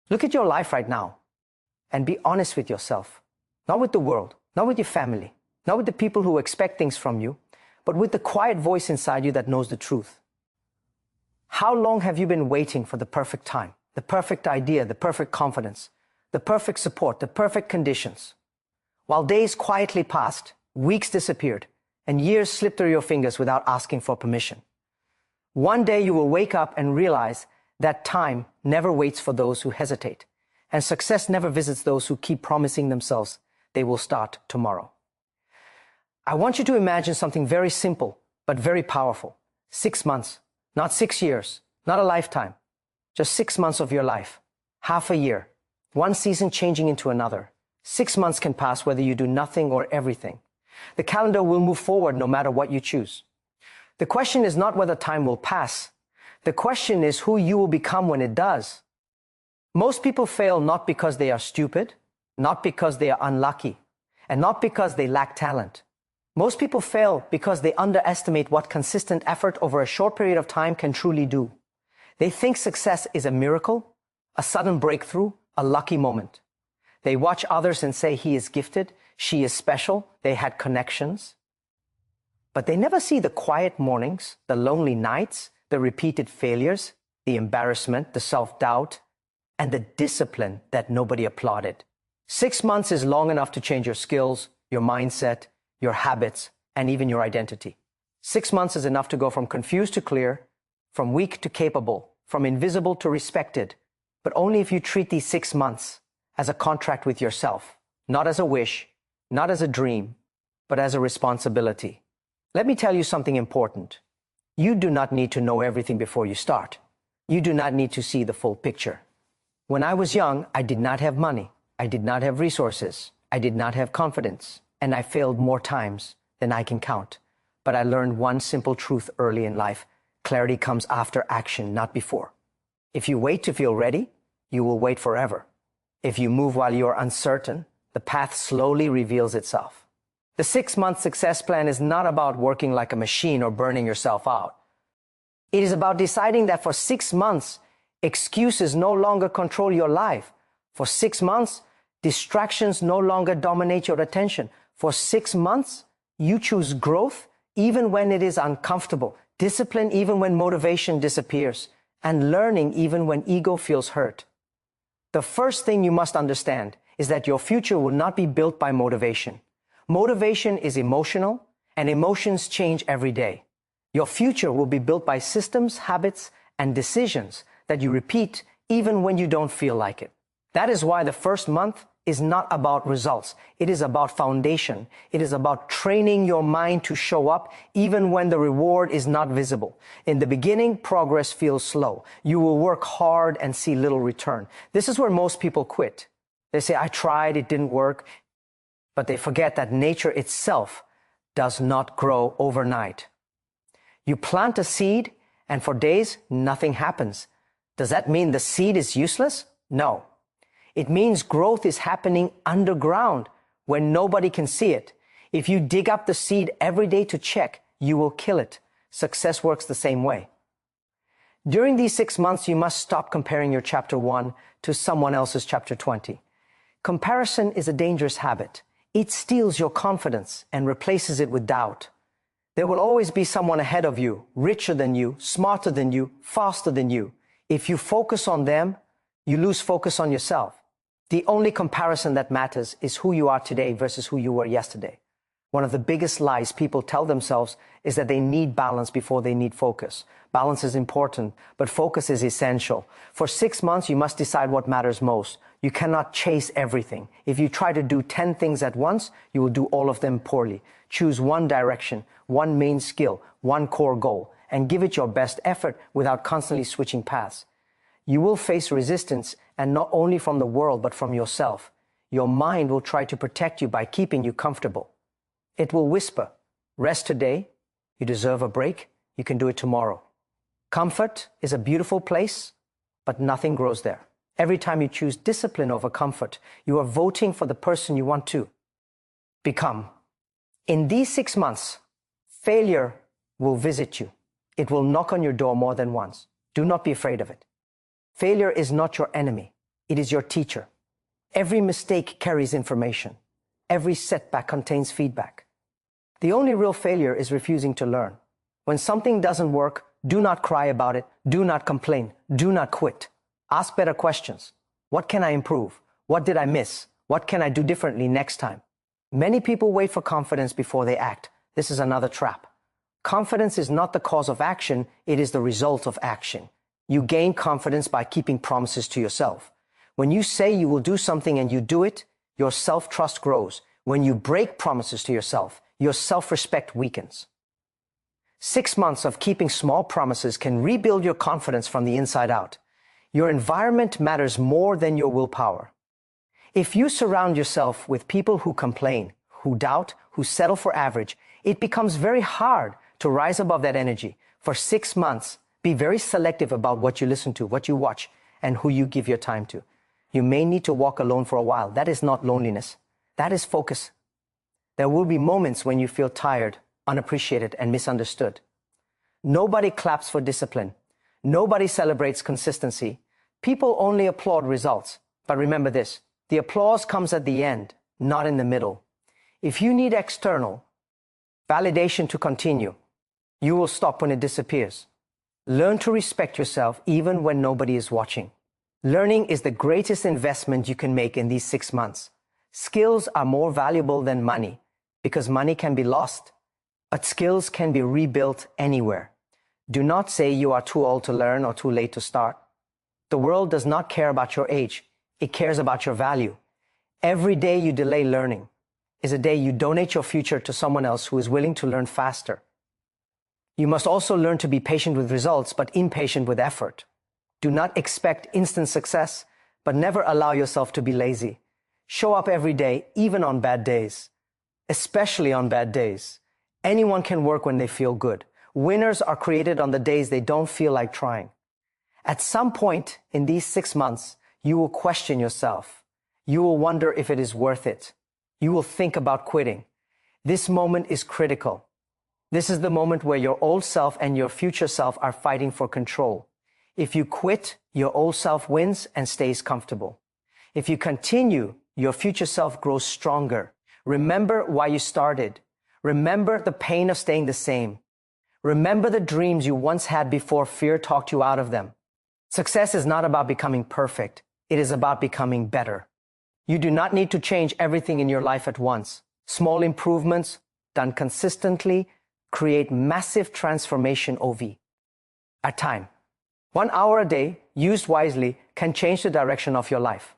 Look at your life right now and be honest with yourself. Not with the world, not with your family, not with the people who expect things from you, but with the quiet voice inside you that knows the truth. How long have you been waiting for the perfect time, the perfect idea, the perfect confidence, the perfect support, the perfect conditions? While days quietly passed, weeks disappeared, and years slipped through your fingers without asking for permission. One day you will wake up and realize that time never waits for those who hesitate, and success never visits those who keep promising themselves they will start tomorrow. I want you to imagine something very simple, but very powerful. 6 months, not 6 years, not a lifetime, just 6 months of your life, half a year, one season changing into another. 6 months can pass whether you do nothing or everything. The calendar will move forward no matter what you choose. The question is not whether time will pass. The question is who you will become when it does. Most people fail not because they are stupid, not because they are unlucky, and not because they lack talent. Most people fail because they underestimate what consistent effort over a short period of time can truly do. They think success is a miracle, a sudden breakthrough, a lucky moment. They watch others and say he is gifted, she is special, they had connections. But they never see the quiet mornings, the lonely nights, the repeated failures, the embarrassment, the self-doubt, and the discipline that nobody applauded. 6 months is long enough to change your skills, your mindset, your habits, and even your identity. 6 months is enough to go from confused to clear, from weak to capable, from invisible to respected, but only if you treat these 6 months as a contract with yourself, not as a wish, not as a dream, but as a responsibility. Let me tell you something important. You do not need to know everything before you start. You do not need to see the full picture. When I was young, I did not have money. I did not have resources. I did not have confidence. And I failed more times than I can count. But I learned one simple truth early in life. Clarity comes after action, not before. If you wait to feel ready, you will wait forever. If you move while you are uncertain, the path slowly reveals itself. The 6-month success plan is not about working like a machine or burning yourself out. It is about deciding that for 6 months, excuses no longer control your life. For 6 months, distractions no longer dominate your attention. For 6 months, you choose growth even when it is uncomfortable, discipline even when motivation disappears, and learning even when ego feels hurt. The first thing you must understand is that your future will not be built by motivation. Motivation is emotional, and emotions change every day. Your future will be built by systems, habits, and decisions that you repeat even when you don't feel like it. That is why the first month is not about results. It is about foundation. It is about training your mind to show up even when the reward is not visible. In the beginning, progress feels slow. You will work hard and see little return. This is where most people quit. They say, I tried, it didn't work. But they forget that nature itself does not grow overnight. You plant a seed, and for days, nothing happens. Does that mean the seed is useless? No. It means growth is happening underground when nobody can see it. If you dig up the seed every day to check, you will kill it. Success works the same way. During these 6 months, you must stop comparing your chapter 1 to someone else's chapter 20. Comparison is a dangerous habit. It steals your confidence and replaces it with doubt. There will always be someone ahead of you, richer than you, smarter than you, faster than you. If you focus on them, you lose focus on yourself. The only comparison that matters is who you are today versus who you were yesterday. One of the biggest lies people tell themselves is that they need balance before they need focus. Balance is important, but focus is essential. For 6 months, you must decide what matters most. You cannot chase everything. If you try to do 10 things at once, you will do all of them poorly. Choose one direction, one main skill, one core goal, and give it your best effort without constantly switching paths. You will face resistance, and not only from the world, but from yourself. Your mind will try to protect you by keeping you comfortable. It will whisper, rest today, you deserve a break, you can do it tomorrow. Comfort is a beautiful place, but nothing grows there. Every time you choose discipline over comfort, you are voting for the person you want to become. In these 6 months, failure will visit you. It will knock on your door more than once. Do not be afraid of it. Failure is not your enemy. It is your teacher. Every mistake carries information. Every setback contains feedback. The only real failure is refusing to learn. When something doesn't work, do not cry about it. Do not complain. Do not quit. Ask better questions. What can I improve? What did I miss? What can I do differently next time? Many people wait for confidence before they act. This is another trap. Confidence is not the cause of action, it is the result of action. You gain confidence by keeping promises to yourself. When you say you will do something and you do it, your self-trust grows. When you break promises to yourself, your self-respect weakens. 6 months of keeping small promises can rebuild your confidence from the inside out. Your environment matters more than your willpower. If you surround yourself with people who complain, who doubt, who settle for average, it becomes very hard to rise above that energy. For 6 months, be very selective about what you listen to, what you watch, and who you give your time to. You may need to walk alone for a while. That is not loneliness. That is focus. There will be moments when you feel tired, unappreciated, and misunderstood. Nobody claps for discipline. Nobody celebrates consistency. People only applaud results. But remember this, the applause comes at the end, not in the middle. If you need external validation to continue, you will stop when it disappears. Learn to respect yourself even when nobody is watching. Learning is the greatest investment you can make in these 6 months. Skills are more valuable than money because money can be lost, but skills can be rebuilt anywhere. Do not say you are too old to learn or too late to start. The world does not care about your age. It cares about your value. Every day you delay learning is a day you donate your future to someone else who is willing to learn faster. You must also learn to be patient with results, but impatient with effort. Do not expect instant success, but never allow yourself to be lazy. Show up every day, even on bad days. Especially on bad days. Anyone can work when they feel good. Winners are created on the days they don't feel like trying. At some point in these 6 months, you will question yourself. You will wonder if it is worth it. You will think about quitting. This moment is critical. This is the moment where your old self and your future self are fighting for control. If you quit, your old self wins and stays comfortable. If you continue, your future self grows stronger. Remember why you started. Remember the pain of staying the same. Remember the dreams you once had before fear talked you out of them. Success is not about becoming perfect. It is about becoming better. You do not need to change everything in your life at once. Small improvements, done consistently, create massive transformation over time. 1 hour a day, used wisely, can change the direction of your life.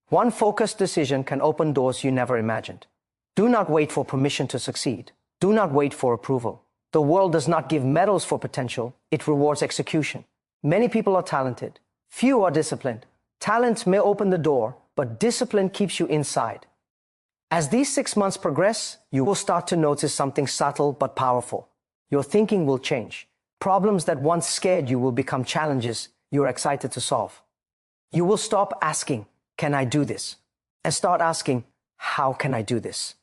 One focused decision can open doors you never imagined. Do not wait for permission to succeed. Do not wait for approval. The world does not give medals for potential. It rewards execution. Many people are talented. Few are disciplined. Talent may open the door, but discipline keeps you inside. As these 6 months progress, you will start to notice something subtle but powerful. Your thinking will change. Problems that once scared you will become challenges you are excited to solve. You will stop asking, "Can I do this?" and start asking, "How can I do this?"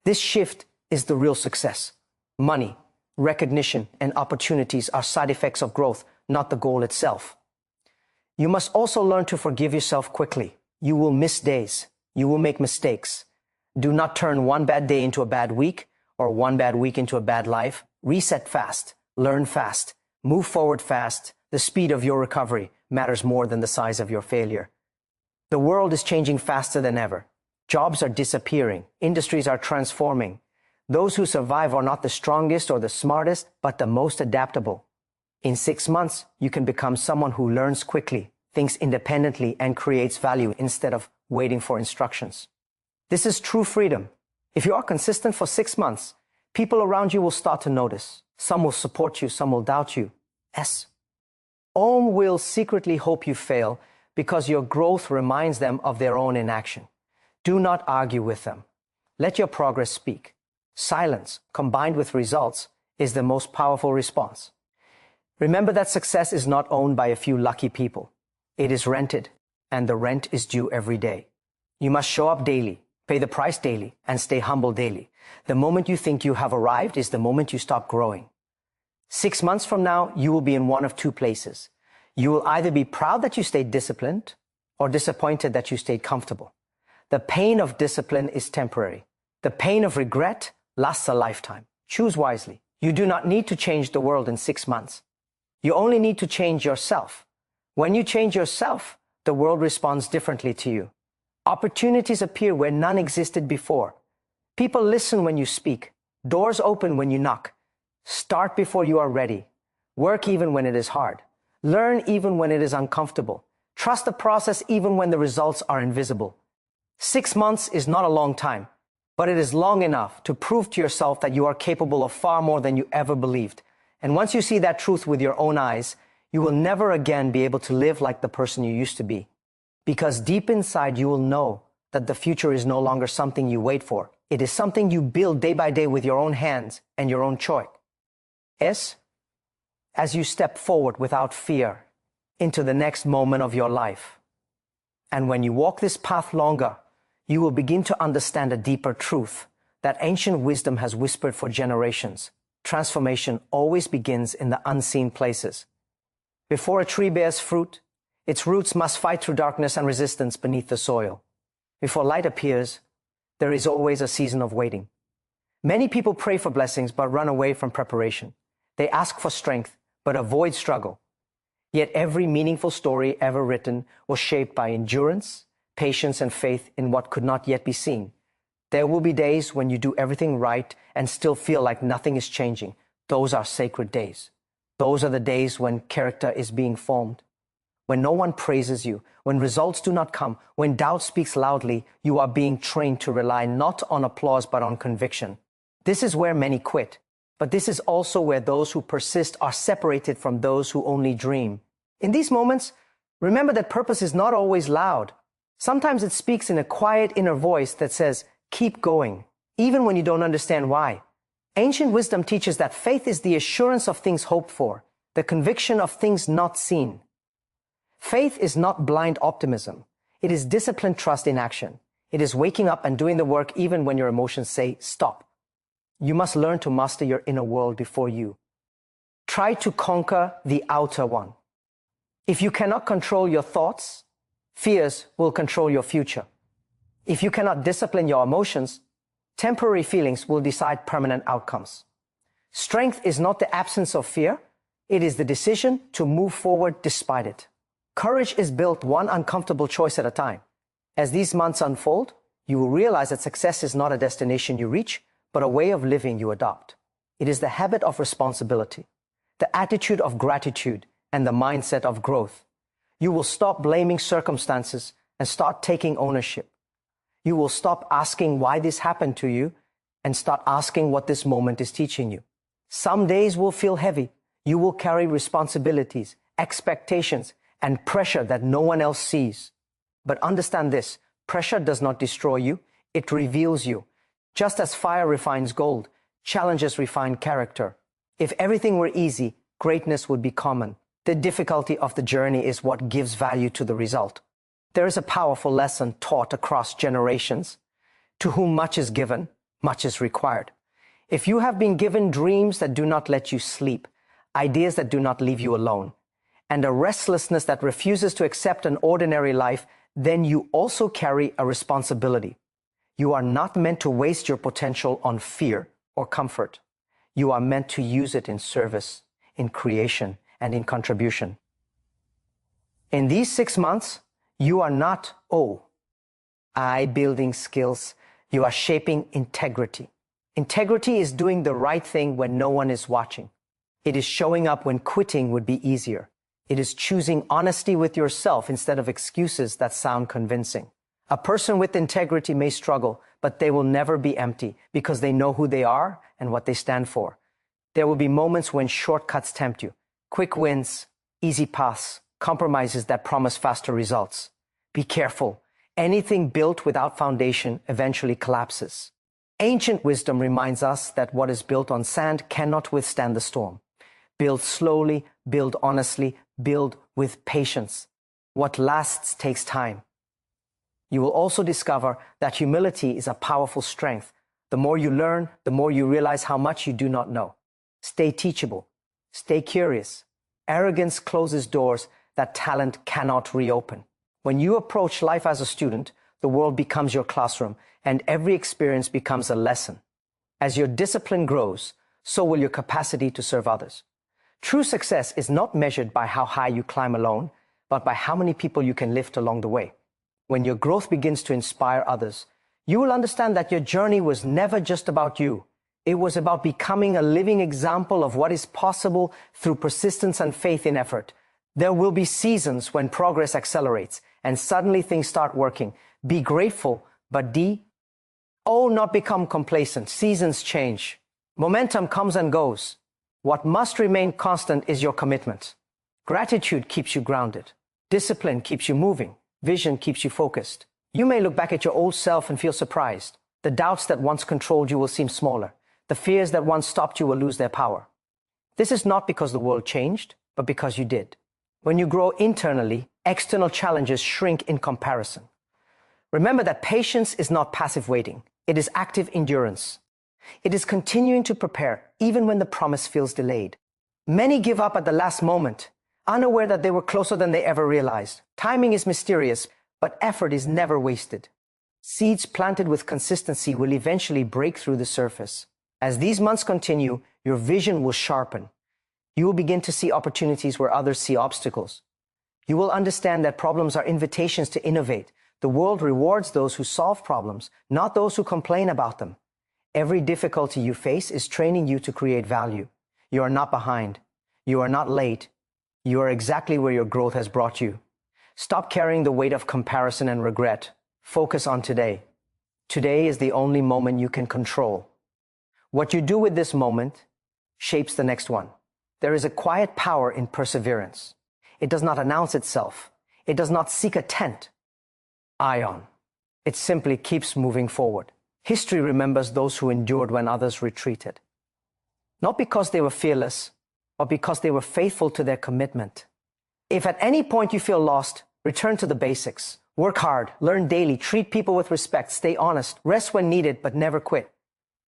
This shift is the real success. Money, recognition, and opportunities are side effects of growth, not the goal itself. You must also learn to forgive yourself quickly. You will miss days. You will make mistakes. Do not turn one bad day into a bad week or one bad week into a bad life. Reset fast. Learn fast. Move forward fast. The speed of your recovery matters more than the size of your failure. The world is changing faster than ever. Jobs are disappearing. Industries are transforming. Those who survive are not the strongest or the smartest, but the most adaptable. In 6 months, you can become someone who learns quickly, thinks independently, and creates value instead of waiting for instructions. This is true freedom. If you are consistent for 6 months, people around you will start to notice. Some will support you, some will doubt you. Some will secretly hope you fail because your growth reminds them of their own inaction. Do not argue with them. Let your progress speak. Silence, combined with results, is the most powerful response. Remember that success is not owned by a few lucky people. It is rented, and the rent is due every day. You must show up daily, pay the price daily, and stay humble daily. The moment you think you have arrived is the moment you stop growing. 6 months from now, you will be in one of two places. You will either be proud that you stayed disciplined, or disappointed that you stayed comfortable. The pain of discipline is temporary. The pain of regret lasts a lifetime. Choose wisely. You do not need to change the world in 6 months. You only need to change yourself. When you change yourself, the world responds differently to you. Opportunities appear where none existed before. People listen when you speak. Doors open when you knock. Start before you are ready. Work even when it is hard. Learn even when it is uncomfortable. Trust the process even when the results are invisible. 6 months is not a long time, but it is long enough to prove to yourself that you are capable of far more than you ever believed. And once you see that truth with your own eyes, you will never again be able to live like the person you used to be. Because deep inside you will know that the future is no longer something you wait for. It is something you build day by day with your own hands and your own choice. As you step forward without fear into the next moment of your life. And when you walk this path longer, you will begin to understand a deeper truth that ancient wisdom has whispered for generations. Transformation always begins in the unseen places. Before a tree bears fruit, its roots must fight through darkness and resistance beneath the soil. Before light appears, there is always a season of waiting. Many people pray for blessings but run away from preparation. They ask for strength but avoid struggle. Yet every meaningful story ever written was shaped by endurance, patience, and faith in what could not yet be seen. There will be days when you do everything right and still feel like nothing is changing. Those are sacred days. Those are the days when character is being formed. When no one praises you, when results do not come, when doubt speaks loudly, you are being trained to rely not on applause but on conviction. This is where many quit. But this is also where those who persist are separated from those who only dream. In these moments, remember that purpose is not always loud. Sometimes it speaks in a quiet inner voice that says, keep going, even when you don't understand why. Ancient wisdom teaches that faith is the assurance of things hoped for, the conviction of things not seen. Faith is not blind optimism. It is disciplined trust in action. It is waking up and doing the work even when your emotions say, stop. You must learn to master your inner world before you. Try to conquer the outer one. If you cannot control your thoughts, fears will control your future. If you cannot discipline your emotions, temporary feelings will decide permanent outcomes. Strength is not the absence of fear. It is the decision to move forward despite it. Courage is built one uncomfortable choice at a time. As these months unfold, you will realize that success is not a destination you reach, but a way of living you adopt. It is the habit of responsibility, the attitude of gratitude, and the mindset of growth. You will stop blaming circumstances and start taking ownership. You will stop asking why this happened to you and start asking what this moment is teaching you. Some days will feel heavy. You will carry responsibilities, expectations, and pressure that no one else sees. But understand this, pressure does not destroy you, it reveals you. Just as fire refines gold, challenges refine character. If everything were easy, greatness would be common. The difficulty of the journey is what gives value to the result. There is a powerful lesson taught across generations. To whom much is given, much is required. If you have been given dreams that do not let you sleep, ideas that do not leave you alone, and a restlessness that refuses to accept an ordinary life, then you also carry a responsibility. You are not meant to waste your potential on fear or comfort. You are meant to use it in service, in creation, and in contribution. In these 6 months, you are not, building skills. You are shaping integrity. Integrity is doing the right thing when no one is watching. It is showing up when quitting would be easier. It is choosing honesty with yourself instead of excuses that sound convincing. A person with integrity may struggle, but they will never be empty because they know who they are and what they stand for. There will be moments when shortcuts tempt you. Quick wins, easy paths, compromises that promise faster results. Be careful. Anything built without foundation eventually collapses. Ancient wisdom reminds us that what is built on sand cannot withstand the storm. Build slowly, build honestly, build with patience. What lasts takes time. You will also discover that humility is a powerful strength. The more you learn, the more you realize how much you do not know. Stay teachable. Stay curious. Arrogance closes doors that talent cannot reopen. When you approach life as a student, the world becomes your classroom, and every experience becomes a lesson. As your discipline grows, so will your capacity to serve others. True success is not measured by how high you climb alone, but by how many people you can lift along the way. When your growth begins to inspire others, you will understand that your journey was never just about you. It was about becoming a living example of what is possible through persistence and faith in effort. There will be seasons when progress accelerates and suddenly things start working. Be grateful, but not become complacent. Seasons change. Momentum comes and goes. What must remain constant is your commitment. Gratitude keeps you grounded. Discipline keeps you moving. Vision keeps you focused. You may look back at your old self and feel surprised. The doubts that once controlled you will seem smaller. The fears that once stopped you will lose their power. This is not because the world changed, but because you did. When you grow internally, external challenges shrink in comparison. Remember that patience is not passive waiting. It is active endurance. It is continuing to prepare even when the promise feels delayed. Many give up at the last moment, unaware that they were closer than they ever realized. Timing is mysterious, but effort is never wasted. Seeds planted with consistency will eventually break through the surface. As these months continue, your vision will sharpen. You will begin to see opportunities where others see obstacles. You will understand that problems are invitations to innovate. The world rewards those who solve problems, not those who complain about them. Every difficulty you face is training you to create value. You are not behind. You are not late. You are exactly where your growth has brought you. Stop carrying the weight of comparison and regret. Focus on today. Today is the only moment you can control. What you do with this moment shapes the next one. There is a quiet power in perseverance. It does not announce itself. It does not seek a tent. Ion. It simply keeps moving forward. History remembers those who endured when others retreated. Not because they were fearless, but because they were faithful to their commitment. If at any point you feel lost, return to the basics. Work hard, learn daily, treat people with respect, stay honest, rest when needed, but never quit.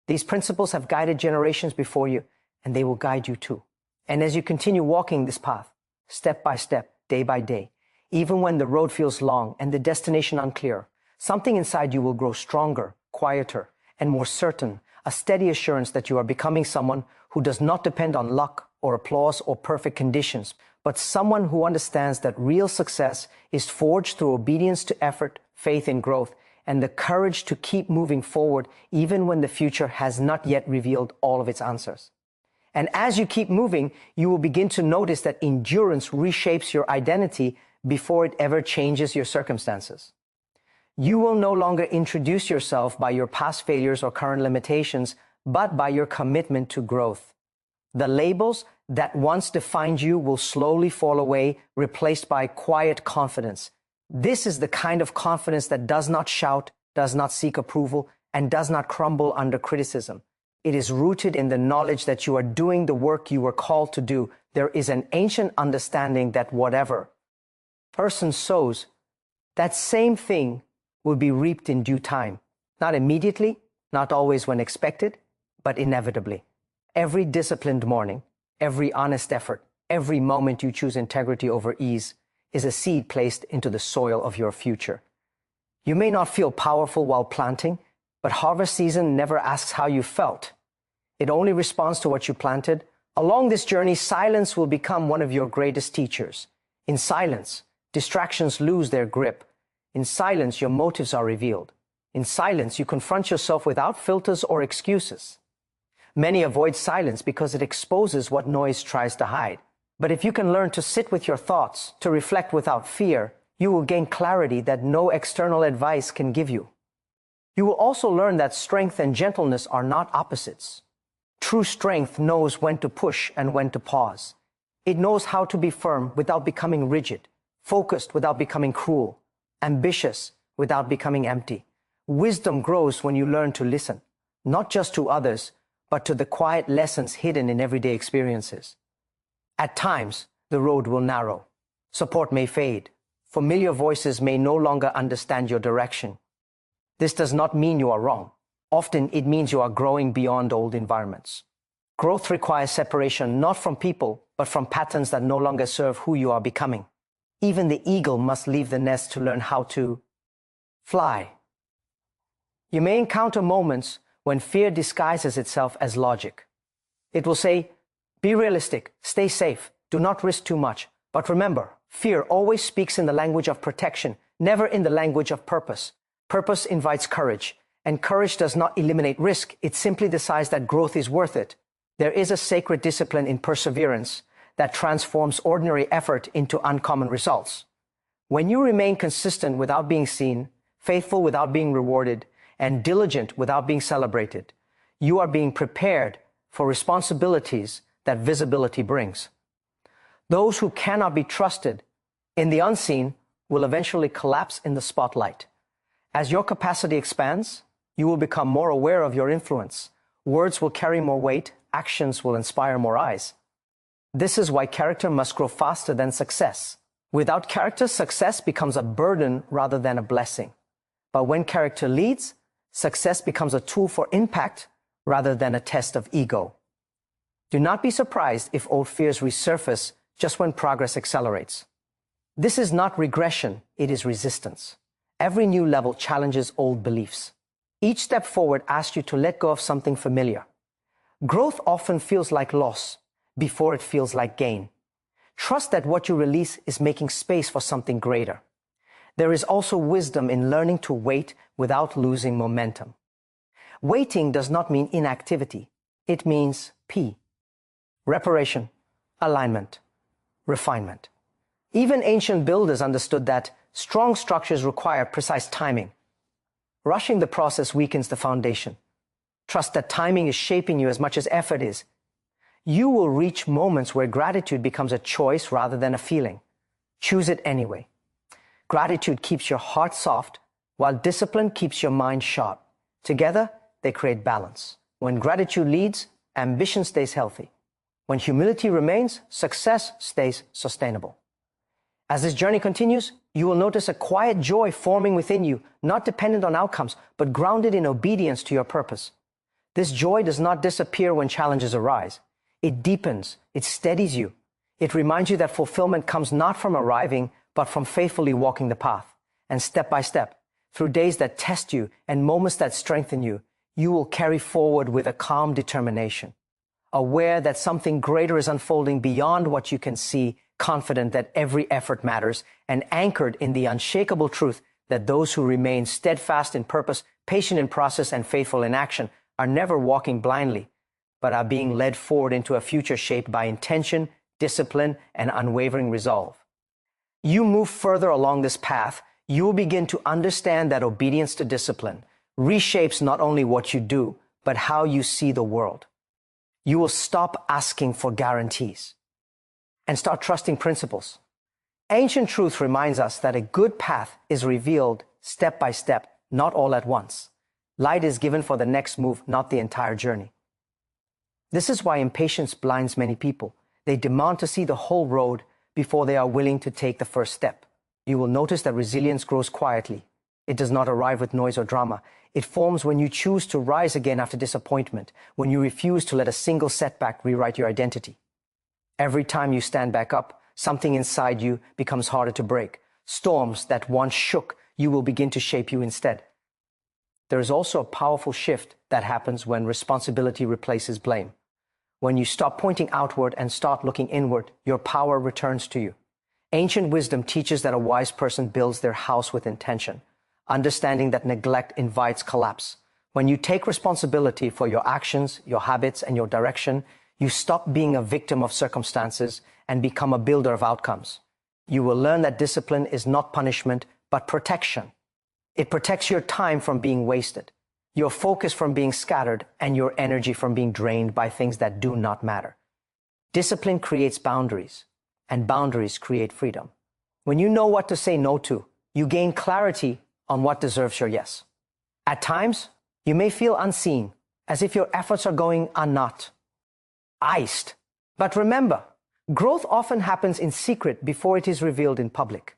These principles have guided generations before you, and they will guide you too. And as you continue walking this path, step by step, day by day, even when the road feels long and the destination unclear, something inside you will grow stronger, quieter, and more certain, a steady assurance that you are becoming someone who does not depend on luck or applause or perfect conditions, but someone who understands that real success is forged through obedience to effort, faith in growth, and the courage to keep moving forward even when the future has not yet revealed all of its answers. And as you keep moving, you will begin to notice that endurance reshapes your identity before it ever changes your circumstances. You will no longer introduce yourself by your past failures or current limitations, but by your commitment to growth. The labels that once defined you will slowly fall away, replaced by quiet confidence. This is the kind of confidence that does not shout, does not seek approval, and does not crumble under criticism. It is rooted in the knowledge that you are doing the work you were called to do. There is an ancient understanding that whatever person sows, that same thing will be reaped in due time. Not immediately, not always when expected, but inevitably. Every disciplined morning, every honest effort, every moment you choose integrity over ease is a seed placed into the soil of your future. You may not feel powerful while planting, but harvest season never asks how you felt. It only responds to what you planted. Along this journey, silence will become one of your greatest teachers. In silence, distractions lose their grip. In silence, your motives are revealed. In silence, you confront yourself without filters or excuses. Many avoid silence because it exposes what noise tries to hide. But if you can learn to sit with your thoughts, to reflect without fear, you will gain clarity that no external advice can give you. You will also learn that strength and gentleness are not opposites. True strength knows when to push and when to pause. It knows how to be firm without becoming rigid, focused without becoming cruel, ambitious without becoming empty. Wisdom grows when you learn to listen, not just to others, but to the quiet lessons hidden in everyday experiences. At times, the road will narrow. Support may fade. Familiar voices may no longer understand your direction. This does not mean you are wrong. Often, it means you are growing beyond old environments. Growth requires separation not from people, but from patterns that no longer serve who you are becoming. Even the eagle must leave the nest to learn how to fly. You may encounter moments when fear disguises itself as logic. It will say, be realistic, stay safe, do not risk too much. But remember, fear always speaks in the language of protection, never in the language of purpose. Purpose invites courage, and courage does not eliminate risk. It simply decides that growth is worth it. There is a sacred discipline in perseverance that transforms ordinary effort into uncommon results. When you remain consistent without being seen, faithful without being rewarded, and diligent without being celebrated, you are being prepared for responsibilities that visibility brings. Those who cannot be trusted in the unseen will eventually collapse in the spotlight. As your capacity expands, you will become more aware of your influence. Words will carry more weight, actions will inspire more eyes. This is why character must grow faster than success. Without character, success becomes a burden rather than a blessing. But when character leads, success becomes a tool for impact rather than a test of ego. Do not be surprised if old fears resurface just when progress accelerates. This is not regression, it is resistance. Every new level challenges old beliefs. Each step forward asks you to let go of something familiar. Growth often feels like loss before it feels like gain. Trust that what you release is making space for something greater. There is also wisdom in learning to wait without losing momentum. Waiting does not mean inactivity. It means P. Reparation, alignment, refinement. Even ancient builders understood that strong structures require precise timing. Rushing the process weakens the foundation. Trust that timing is shaping you as much as effort is. You will reach moments where gratitude becomes a choice rather than a feeling. Choose it anyway. Gratitude keeps your heart soft, while discipline keeps your mind sharp. Together, they create balance. When gratitude leads, ambition stays healthy. When humility remains, success stays sustainable. As this journey continues, you will notice a quiet joy forming within you, not dependent on outcomes, but grounded in obedience to your purpose. This joy does not disappear when challenges arise. It deepens, it steadies you. It reminds you that fulfillment comes not from arriving, but from faithfully walking the path. And step by step, through days that test you and moments that strengthen you, you will carry forward with a calm determination, aware that something greater is unfolding beyond what you can see, confident that every effort matters, and anchored in the unshakable truth that those who remain steadfast in purpose, patient in process, and faithful in action are never walking blindly, but are being led forward into a future shaped by intention, discipline, and unwavering resolve. You move further along this path, you will begin to understand that obedience to discipline reshapes not only what you do, but how you see the world. You will stop asking for guarantees and start trusting principles. Ancient truth reminds us that a good path is revealed step by step, not all at once. Light is given for the next move, not the entire journey. This is why impatience blinds many people. They demand to see the whole road before they are willing to take the first step. You will notice that resilience grows quietly. It does not arrive with noise or drama. It forms when you choose to rise again after disappointment, when you refuse to let a single setback rewrite your identity. Every time you stand back up, something inside you becomes harder to break. Storms that once shook you will begin to shape you instead. There is also a powerful shift that happens when responsibility replaces blame. When you stop pointing outward and start looking inward, your power returns to you. Ancient wisdom teaches that a wise person builds their house with intention, understanding that neglect invites collapse. When you take responsibility for your actions, your habits, and your direction, you stop being a victim of circumstances and become a builder of outcomes. You will learn that discipline is not punishment, but protection. It protects your time from being wasted, your focus from being scattered, and your energy from being drained by things that do not matter. Discipline creates boundaries, and boundaries create freedom. When you know what to say no to, you gain clarity on what deserves your yes. At times, you may feel unseen, as if your efforts are going unnot, iced. But remember, growth often happens in secret before it is revealed in public.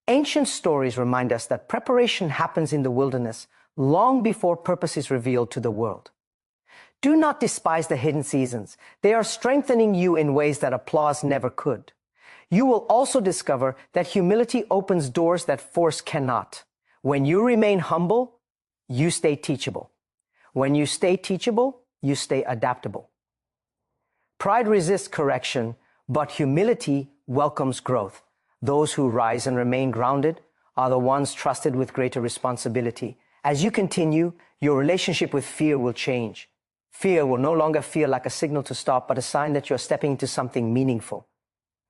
Ancient stories remind us that preparation happens in the wilderness long before purpose is revealed to the world. Do not despise the hidden seasons. They are strengthening you in ways that applause never could. You will also discover that humility opens doors that force cannot. When you remain humble, you stay teachable. When you stay teachable, you stay adaptable. Pride resists correction, but humility welcomes growth. Those who rise and remain grounded are the ones trusted with greater responsibility. As you continue, your relationship with fear will change. Fear will no longer feel like a signal to stop, but a sign that you're stepping into something meaningful.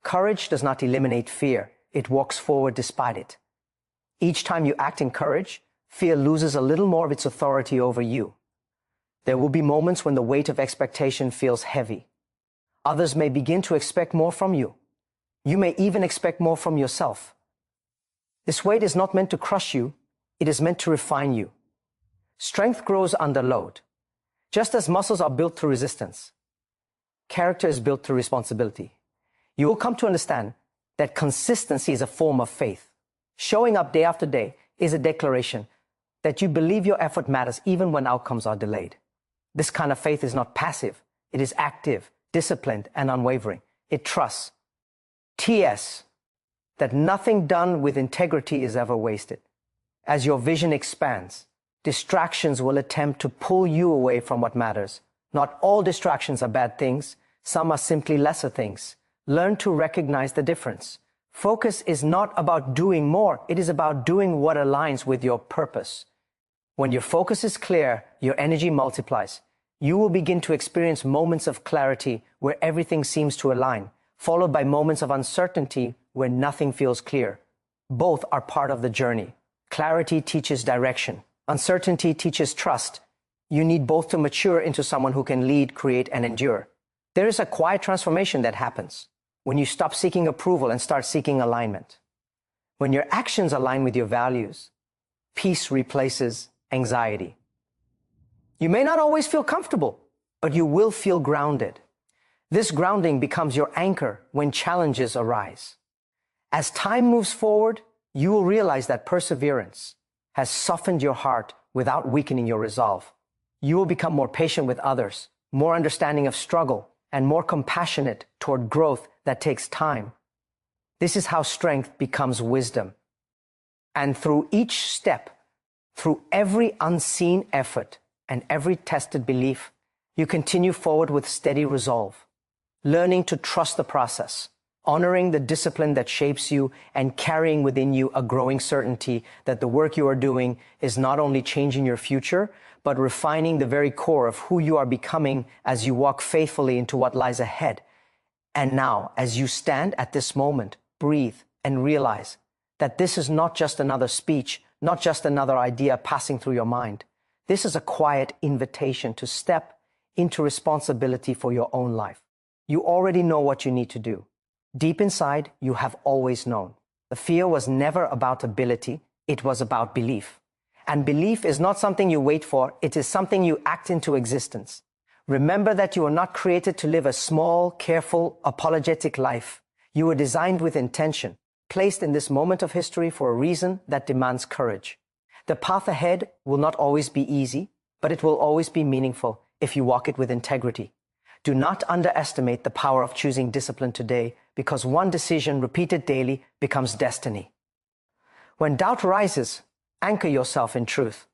Courage does not eliminate fear. It walks forward despite it. Each time you act in courage, fear loses a little more of its authority over you. There will be moments when the weight of expectation feels heavy. Others may begin to expect more from you. You may even expect more from yourself. This weight is not meant to crush you. It is meant to refine you. Strength grows under load. Just as muscles are built through resistance, character is built through responsibility. You will come to understand that consistency is a form of faith. Showing up day after day is a declaration that you believe your effort matters even when outcomes are delayed. This kind of faith is not passive. It is active, disciplined, and unwavering. It trusts. TS, that nothing done with integrity is ever wasted. As your vision expands, distractions will attempt to pull you away from what matters. Not all distractions are bad things. Some are simply lesser things. Learn to recognize the difference. Focus is not about doing more. It is about doing what aligns with your purpose. When your focus is clear, your energy multiplies. You will begin to experience moments of clarity where everything seems to align, followed by moments of uncertainty where nothing feels clear. Both are part of the journey. Clarity teaches direction. Uncertainty teaches trust. You need both to mature into someone who can lead, create, and endure. There is a quiet transformation that happens when you stop seeking approval and start seeking alignment. When your actions align with your values, peace replaces anxiety. You may not always feel comfortable, but you will feel grounded. This grounding becomes your anchor when challenges arise. As time moves forward, you will realize that perseverance has softened your heart without weakening your resolve. You will become more patient with others, more understanding of struggle, and more compassionate toward growth that takes time. This is how strength becomes wisdom. And through each step, through every unseen effort and every tested belief, you continue forward with steady resolve, learning to trust the process, honoring the discipline that shapes you, and carrying within you a growing certainty that the work you are doing is not only changing your future, but refining the very core of who you are becoming as you walk faithfully into what lies ahead. And now, as you stand at this moment, breathe and realize that this is not just another speech, not just another idea passing through your mind. This is a quiet invitation to step into responsibility for your own life. You already know what you need to do. Deep inside, you have always known. The fear was never about ability, it was about belief. And belief is not something you wait for, it is something you act into existence. Remember that you are not created to live a small, careful, apologetic life. You were designed with intention, placed in this moment of history for a reason that demands courage. The path ahead will not always be easy, but it will always be meaningful if you walk it with integrity. Do not underestimate the power of choosing discipline today, because one decision repeated daily becomes destiny. When doubt rises, anchor yourself in truth.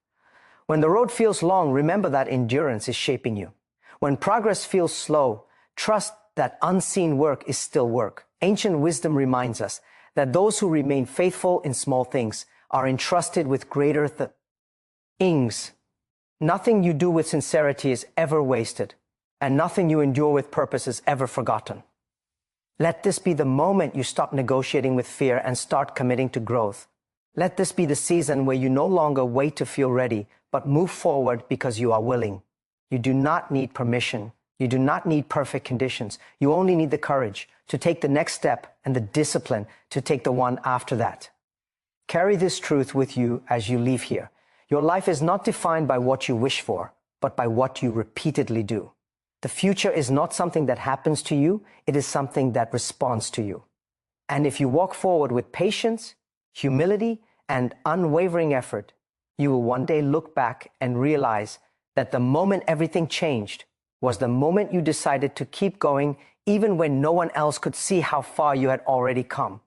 When the road feels long, remember that endurance is shaping you. When progress feels slow, trust that unseen work is still work. Ancient wisdom reminds us that those who remain faithful in small things are entrusted with greater things. Nothing you do with sincerity is ever wasted, and nothing you endure with purpose is ever forgotten. Let this be the moment you stop negotiating with fear and start committing to growth. Let this be the season where you no longer wait to feel ready, but move forward because you are willing. You do not need permission. You do not need perfect conditions. You only need the courage to take the next step and the discipline to take the one after that. Carry this truth with you as you leave here. Your life is not defined by what you wish for, but by what you repeatedly do. The future is not something that happens to you, it is something that responds to you. And if you walk forward with patience, humility, and unwavering effort, you will one day look back and realize that the moment everything changed was the moment you decided to keep going even when no one else could see how far you had already come.